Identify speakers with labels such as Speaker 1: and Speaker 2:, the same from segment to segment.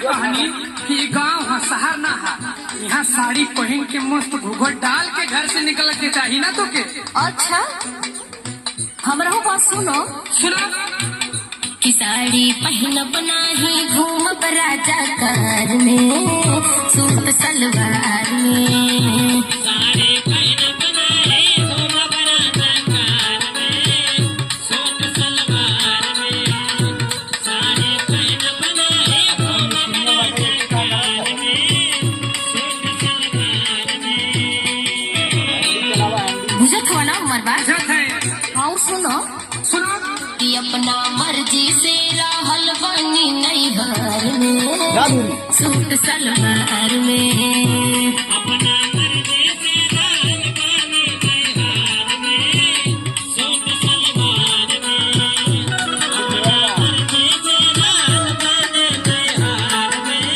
Speaker 1: कहनी कि गांव है शहर ना है, यहाँ साड़ी पहन के मस्त घूंघट डाल के घर से निकल के चाहिए ना तो के।
Speaker 2: अच्छा हमरा बात सुनो
Speaker 1: सुनो
Speaker 2: कि साड़ी पहनब नाही घूमब राजा कार में सूट सलवार में।
Speaker 3: साड़ी पहनब नाही घूमब राजा कार में सूट सलवार में। साड़ी पहनब नाही घूमब राजा कार में सूट सलवार में।
Speaker 2: बुझत हो ना उमर बात।
Speaker 1: बुझत है।
Speaker 2: और सुनो
Speaker 1: सुनो
Speaker 2: कि अपना मर्जी से रहल बनी नैहर में सूट सलवार में।
Speaker 3: अपना मर्जी से रहल बनी नैहर में सूट सलवार में। अपना मर्जी से रहल बनी नैहर में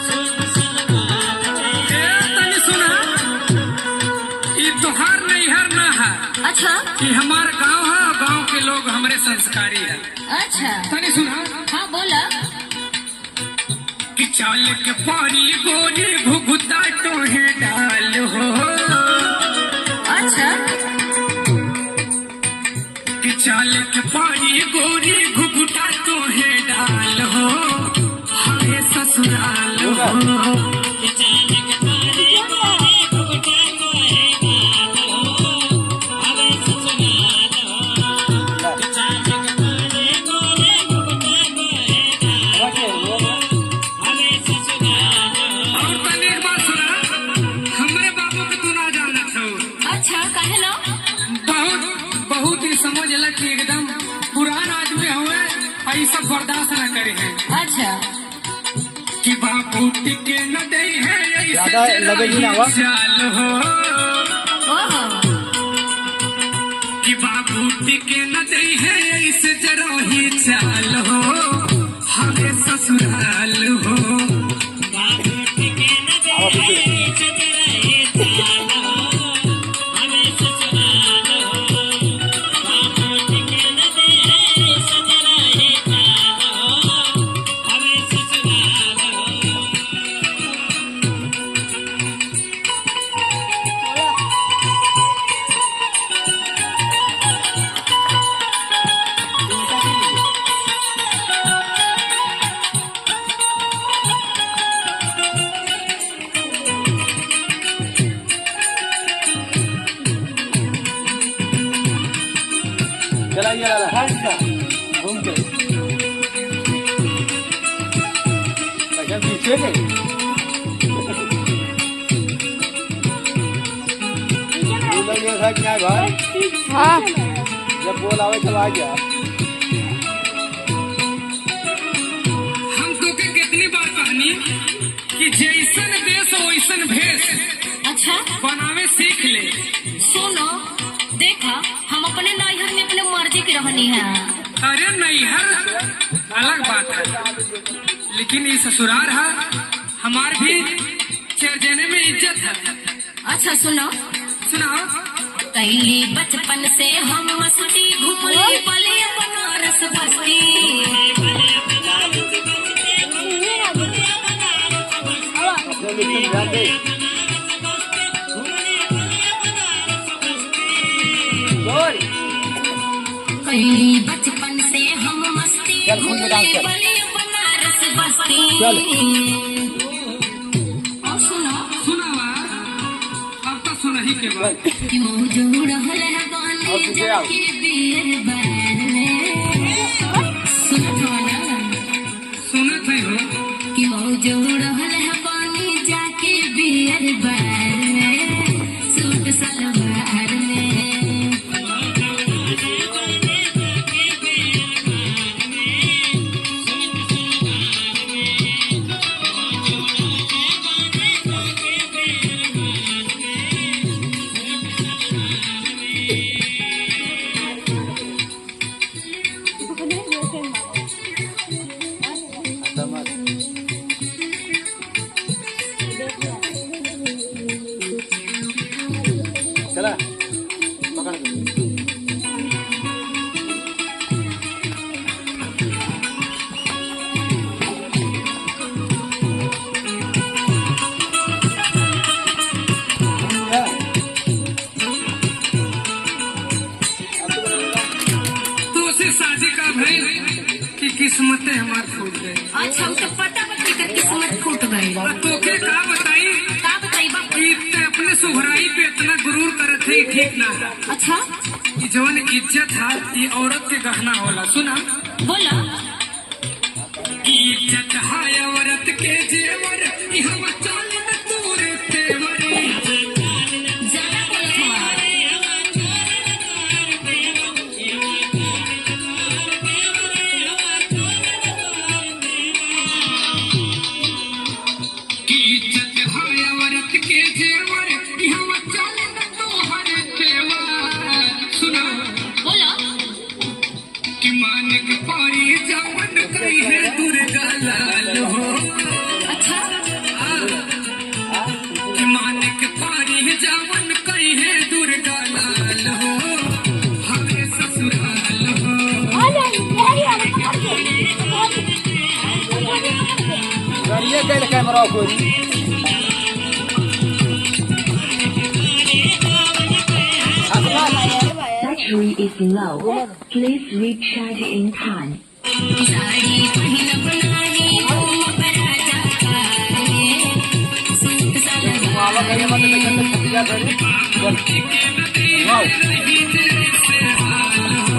Speaker 3: सूट सलवार में।
Speaker 1: ए तनी सुना, ये तोहार नैहर ना है,
Speaker 2: अच्छा
Speaker 1: ये हमार गांव है, गांव के लोग हमारे संस्कारी है।
Speaker 2: अच्छा
Speaker 1: तनी सुना
Speaker 2: हाँ बोला
Speaker 1: कि चाल के पानी गोरी घुघुता तोहे डाल हो।
Speaker 2: अच्छा
Speaker 1: कि चाल के पानी गोरी घुघुता तोहे डाल हो, हमें ससुराल हो।
Speaker 3: चालक पारी गोरी घुघुटा तोहे डाल हो, हवे ससुराल हो। चालक पारी गोरी घुघुटा तोहे डाल हो, हवे ससुराल हो।
Speaker 1: और तनी एक बात सुना, हमरे बाबू के तू ना जानत हो।
Speaker 2: अच्छा काहे ना
Speaker 1: बहुत ही समझ ल कि एकदम पुरान आदमी हुए, ये सब बर्दाश्त न करे हैं।
Speaker 2: अच्छा
Speaker 1: कि बाबू टिके न दे है ऐसे
Speaker 4: ज्यादा लगेगी ना वा?
Speaker 1: चाल हो।
Speaker 2: ओहो
Speaker 1: कि बाबू टिके न दे है ऐसे जरा ही चाल हो, हमें ससुराल हो।
Speaker 3: बाबू टिके न दे है चतरा हे चाल हो, हवे ससुराल हो। बाबू टिके न दे है चतरा हे चाल हो, हवे ससुराल हो।
Speaker 4: चलाइए घूम के अच्छा पीछे के क्या भाई। हाँ जब बोल आवे तब आ गया।
Speaker 1: हम तो के कितनी बार कहनी कि जैसन देश वैसन भेष
Speaker 2: अच्छा
Speaker 1: बनावे सीख ले।
Speaker 2: सुनो देखा हम अपने नैहर में अपने मर्जी की रहनी है।
Speaker 1: अरे नैहर अलग बात है, लेकिन ये ससुराल है, हमार भी चरजने में इज्जत है।
Speaker 2: अच्छा सुनो
Speaker 1: सुनाओ।
Speaker 2: कैली बचपन से हम मस्ती घूमली पले बनारस बस्ती। कैली बचपन से हम मस्ती घूमली पले बनारस बस्ती। और सुनो
Speaker 1: सुनावा, अब तो सुन ही के बाद।
Speaker 2: क्यों जो रहल है बानी जाके बियर बैन में। सुनो ना
Speaker 1: सुनत है हो।
Speaker 2: क्यों जो रहल है बानी जाके बियर बैन में सूट सलवार में।
Speaker 1: हमार फूट गए।
Speaker 2: अच्छा वो तो पता बता कर किस्मत फूट गई।
Speaker 1: अब तोके का बताई
Speaker 2: का बताई बाप?
Speaker 1: कि ते अपने सुहराई पे इतना गुरूर करत है, ठीक ना है।
Speaker 2: अच्छा
Speaker 1: कि जवन इज्जत है ये औरत के गहना होला। सुना
Speaker 2: बोला।
Speaker 1: इज्जत है औरत के जेवर, ई हम चालन तोरे तेवर।
Speaker 2: ज्यादा बोलत हुआ।
Speaker 1: की इज्जत है औरत के जेवर, ई हम चालन तोहरे तेवर। सुना
Speaker 2: बोला।
Speaker 1: कि मानिक पारी जावन कई है दुर्गा लाल हो।
Speaker 2: अच्छा
Speaker 1: कि मानिक पारी जावन कई है दुर्गा लाल हो, हमें ससुराल हो।
Speaker 4: गाड़िए कैल कैमरा खोरी
Speaker 5: Battery is low. Please recharge in time.
Speaker 2: Sari पहिन बनाही घूम बराजा रे, सूट
Speaker 4: मावा
Speaker 2: सलवार
Speaker 4: करिए मत देखन छतिया करी वाओ
Speaker 1: रही जैसे हाल हो।